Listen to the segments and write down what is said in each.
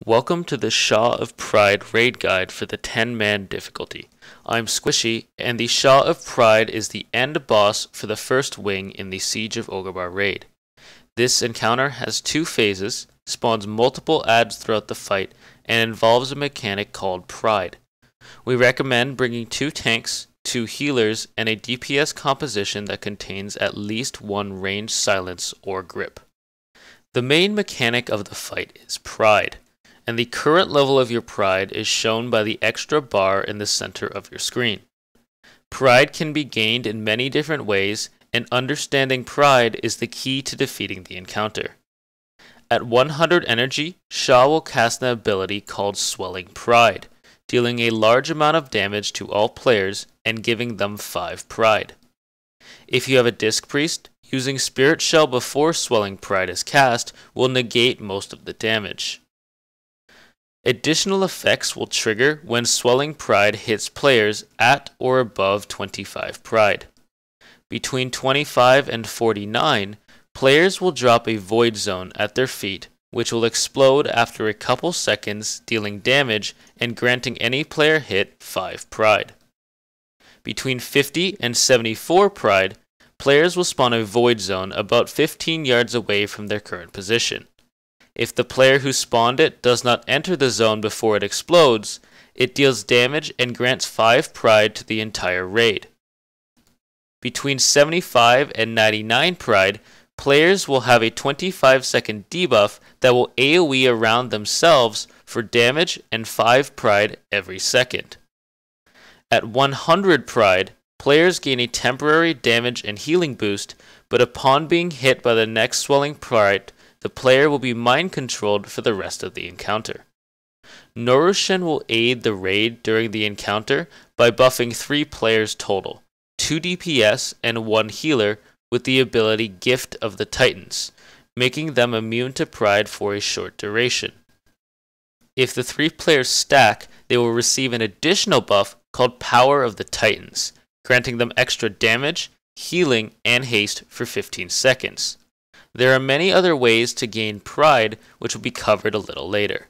Welcome to the Sha of Pride raid guide for the 10-man difficulty. I'm Squishei, and the Sha of Pride is the end boss for the first wing in the Siege of Ogabar raid. This encounter has two phases, spawns multiple adds throughout the fight, and involves a mechanic called Pride. We recommend bringing 2 tanks, 2 healers, and a DPS composition that contains at least 1 ranged silence or grip. The main mechanic of the fight is Pride, and the current level of your Pride is shown by the extra bar in the center of your screen. Pride can be gained in many different ways, and understanding Pride is the key to defeating the encounter. At 100 energy, Sha will cast an ability called Swelling Pride, dealing a large amount of damage to all players and giving them 5 Pride. If you have a Disc Priest, using Spirit Shell before Swelling Pride is cast will negate most of the damage. Additional effects will trigger when Swelling Pride hits players at or above 25 Pride. Between 25 and 49, players will drop a Void Zone at their feet, which will explode after a couple seconds, dealing damage and granting any player hit 5 Pride. Between 50 and 74 Pride, players will spawn a Void Zone about 15 yards away from their current position. If the player who spawned it does not enter the zone before it explodes, it deals damage and grants 5 Pride to the entire raid. Between 75 and 99 Pride, players will have a 25-second debuff that will AoE around themselves for damage and 5 Pride every second. At 100 Pride, players gain a temporary damage and healing boost, but upon being hit by the next Swelling Pride, the player will be mind-controlled for the rest of the encounter. Norushen will aid the raid during the encounter by buffing 3 players total, 2 DPS and 1 healer with the ability Gift of the Titans, making them immune to Pride for a short duration. If the 3 players stack, they will receive an additional buff called Power of the Titans, granting them extra damage, healing, and haste for 15 seconds. There are many other ways to gain Pride, which will be covered a little later.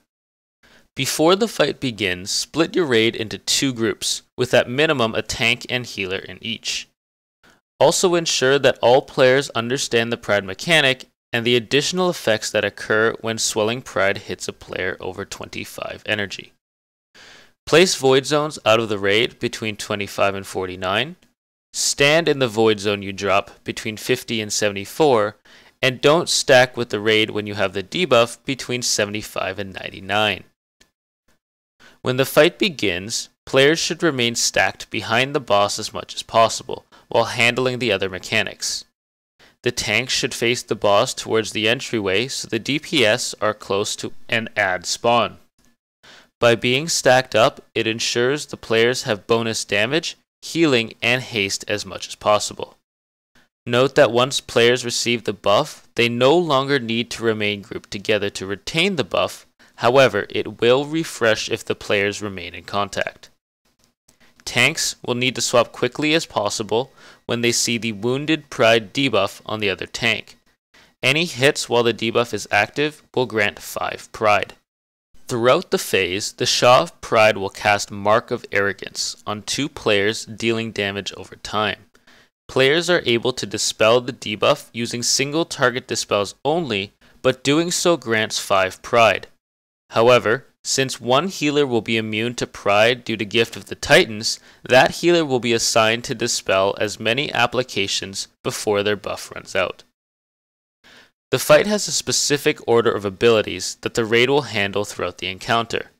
Before the fight begins, split your raid into 2 groups, with at minimum a tank and healer in each. Also ensure that all players understand the Pride mechanic and the additional effects that occur when Swelling Pride hits a player over 25 energy. Place Void Zones out of the raid between 25 and 49. Stand in the Void Zone you drop between 50 and 74. And don't stack with the raid when you have the debuff between 75 and 99. When the fight begins, players should remain stacked behind the boss as much as possible, while handling the other mechanics. The tanks should face the boss towards the entryway so the DPS are close to an add spawn. By being stacked up, it ensures the players have bonus damage, healing, and haste as much as possible. Note that once players receive the buff, they no longer need to remain grouped together to retain the buff, however, it will refresh if the players remain in contact. Tanks will need to swap quickly as possible when they see the Wounded Pride debuff on the other tank. Any hits while the debuff is active will grant 5 Pride. Throughout the phase, the Sha of Pride will cast Mark of Arrogance on 2 players, dealing damage over time. Players are able to dispel the debuff using single target dispels only, but doing so grants 5 Pride. However, since 1 healer will be immune to Pride due to Gift of the Titans, that healer will be assigned to dispel as many applications before their buff runs out. The fight has a specific order of abilities that the raid will handle throughout the encounter.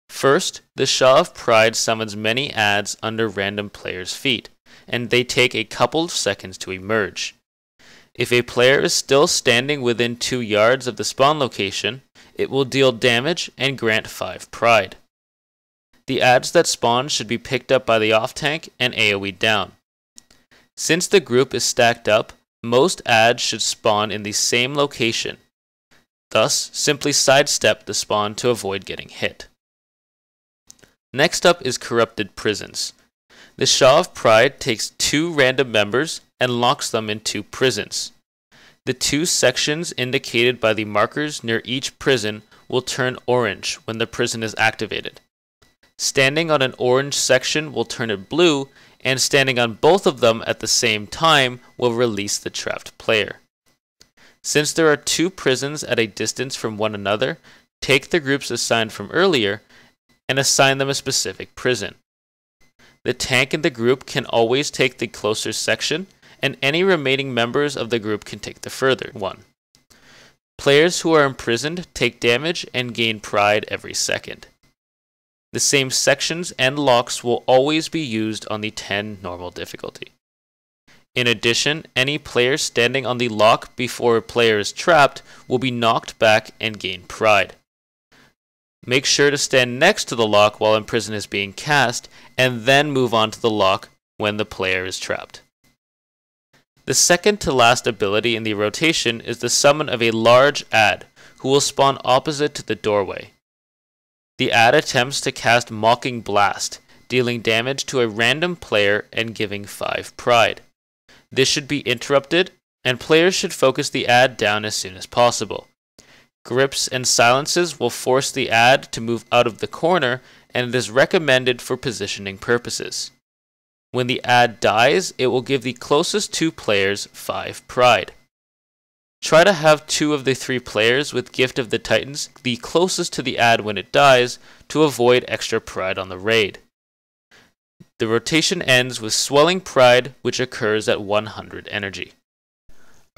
First, the Sha of Pride summons many adds under random players' feet, and they take a couple of seconds to emerge. If a player is still standing within 2 yards of the spawn location, it will deal damage and grant 5 Pride. The adds that spawn should be picked up by the off-tank and AoE down. Since the group is stacked up, most adds should spawn in the same location. Thus, simply sidestep the spawn to avoid getting hit. Next up is Corrupted Prisons. The Sha of Pride takes 2 random members and locks them in 2 prisons. The 2 sections indicated by the markers near each prison will turn orange when the prison is activated. Standing on an orange section will turn it blue, and standing on both of them at the same time will release the trapped player. Since there are two prisons at a distance from one another, take the groups assigned from earlier and assign them a specific prison. The tank in the group can always take the closer section, and any remaining members of the group can take the further one. Players who are imprisoned take damage and gain pride every second. The same sections and locks will always be used on the 10 normal difficulty. In addition, any player standing on the lock before a player is trapped will be knocked back and gain pride. Make sure to stand next to the lock while Imprison is being cast, and then move on to the lock when the player is trapped. The second to last ability in the rotation is the summon of a large ad, who will spawn opposite to the doorway. The ad attempts to cast Mocking Blast, dealing damage to a random player and giving 5 pride. This should be interrupted, and players should focus the ad down as soon as possible. Grips and silences will force the ad to move out of the corner, and it is recommended for positioning purposes. When the ad dies, it will give the closest 2 players 5 pride. Try to have 2 of the 3 players with Gift of the Titans the closest to the ad when it dies to avoid extra pride on the raid. The rotation ends with Swelling Pride, which occurs at 100 energy.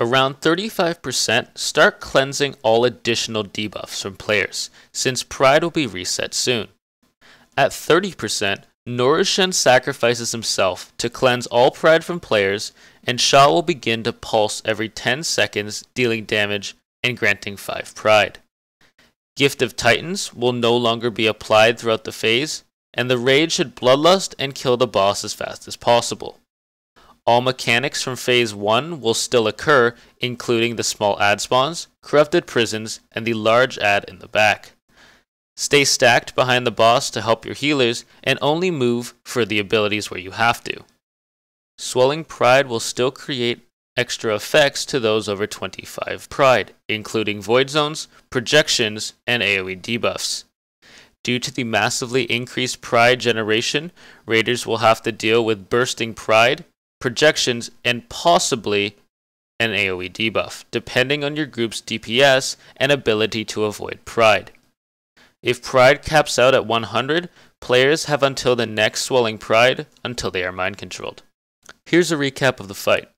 Around 35% start cleansing all additional debuffs from players, since pride will be reset soon. At 30%, Norishan sacrifices himself to cleanse all pride from players, and Sha will begin to pulse every 10 seconds, dealing damage and granting 5 pride. Gift of Titans will no longer be applied throughout the phase, and the raid should bloodlust and kill the boss as fast as possible. All mechanics from Phase 1 will still occur, including the small ad spawns, corrupted prisons, and the large ad in the back. Stay stacked behind the boss to help your healers, and only move for the abilities where you have to. Swelling Pride will still create extra effects to those over 25 pride, including Void Zones, projections, and AoE debuffs. Due to the massively increased pride generation, raiders will have to deal with bursting pride, projections, and possibly an AoE debuff, depending on your group's DPS and ability to avoid pride. If pride caps out at 100, players have until the next Swelling Pride until they are mind controlled. Here's a recap of the fight.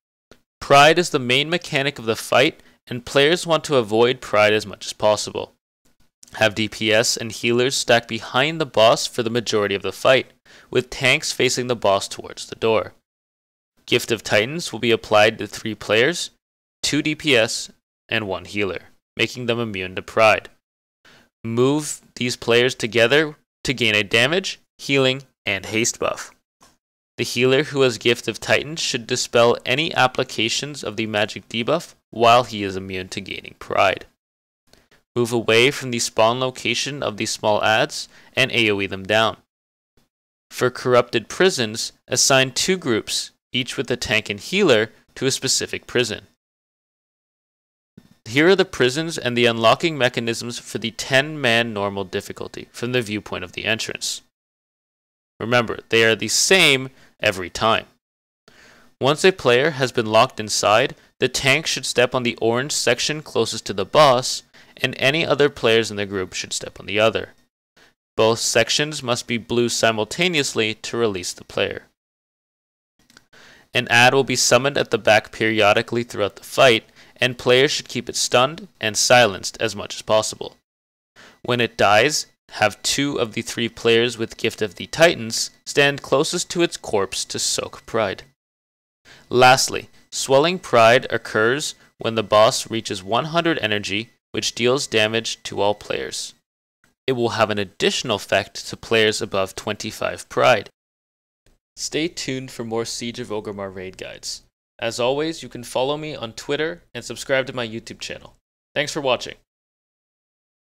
Pride is the main mechanic of the fight, and players want to avoid pride as much as possible. Have DPS and healers stack behind the boss for the majority of the fight, with tanks facing the boss towards the door. Gift of Titans will be applied to 3 players, 2 DPS, and 1 healer, making them immune to pride. Move these players together to gain a damage, healing, and haste buff. The healer who has Gift of Titans should dispel any applications of the magic debuff while he is immune to gaining pride. Move away from the spawn location of the small ads and AoE them down. For corrupted prisons, assign 2 groups, each with a tank and healer, to a specific prison. Here are the prisons and the unlocking mechanisms for the 10-man normal difficulty from the viewpoint of the entrance. Remember, they are the same every time. Once a player has been locked inside, the tank should step on the orange section closest to the boss, and any other players in the group should step on the other. Both sections must be blue simultaneously to release the player. An ad will be summoned at the back periodically throughout the fight, and players should keep it stunned and silenced as much as possible. When it dies, have 2 of the 3 players with Gift of the Titans stand closest to its corpse to soak pride. Lastly, Swelling Pride occurs when the boss reaches 100 energy, which deals damage to all players. It will have an additional effect to players above 25 pride. Stay tuned for more Siege of Orgrimmar raid guides. As always, you can follow me on Twitter and subscribe to my YouTube channel. Thanks for watching.